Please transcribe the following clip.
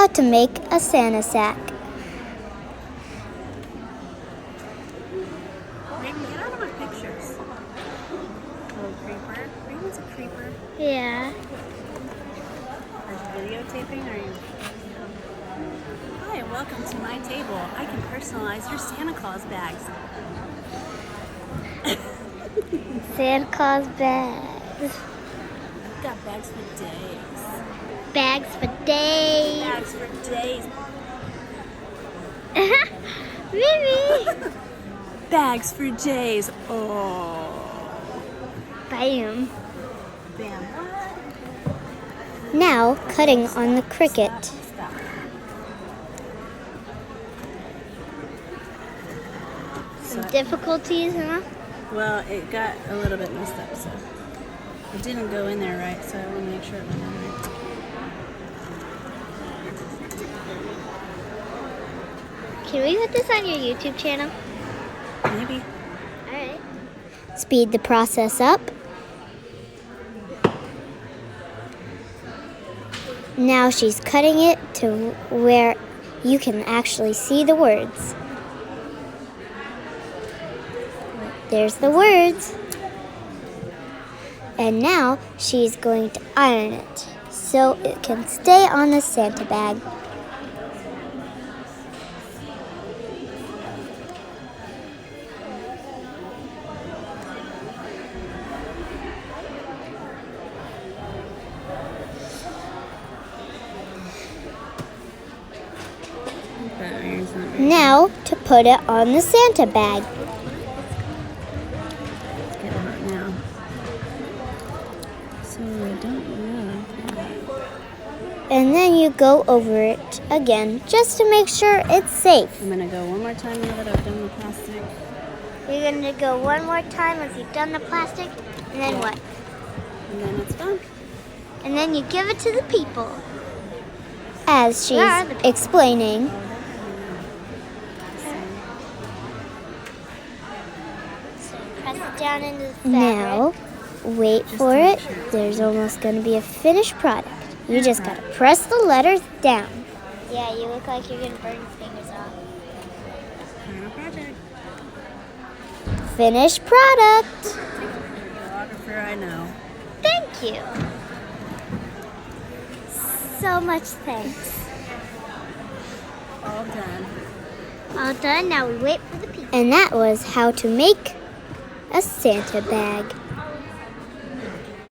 how to make a Santa sack. Raven, get out of my pictures. Little creeper. Raven's a creeper. Yeah. Are you videotaping? Or are you? Hi, and welcome to my table. I can personalize your Santa Claus bags. Santa Claus bags. I've got bags for days. Bags for days. Bags for days. Mimi. Bags for days. Oh. Bam. Bam. What? Now cutting on the Cricut. Stop. Some difficulties, huh? Well, it got a little bit messed up, so it didn't go in there right, so I want to make sure it went in right. Can we put this on your YouTube channel? Maybe. Alright. Speed the process up. Now she's cutting it to where you can actually see the words. There's the words. And now she's going to iron it so it can stay on the Santa bag. Now to put it on the Santa bag. It's getting hot now. So I don't know. And then you go over it again just to make sure it's safe. I'm going to go one more time now that I've done the plastic. You're going to go one more time as you've done the plastic, and then what? And then it's done. And then you give it to the people. As she's Where are the people? explaining. So press it down into the fabric. Now, wait for it. There's almost going to be a finished product. You just got to press the letters down. Yeah, you look like you're going to burn your fingers off. Final project. Finished product. Photographer I know. Thank you. So much thanks. All done. All done. Now we wait for the people. And that was how to make a Santa bag.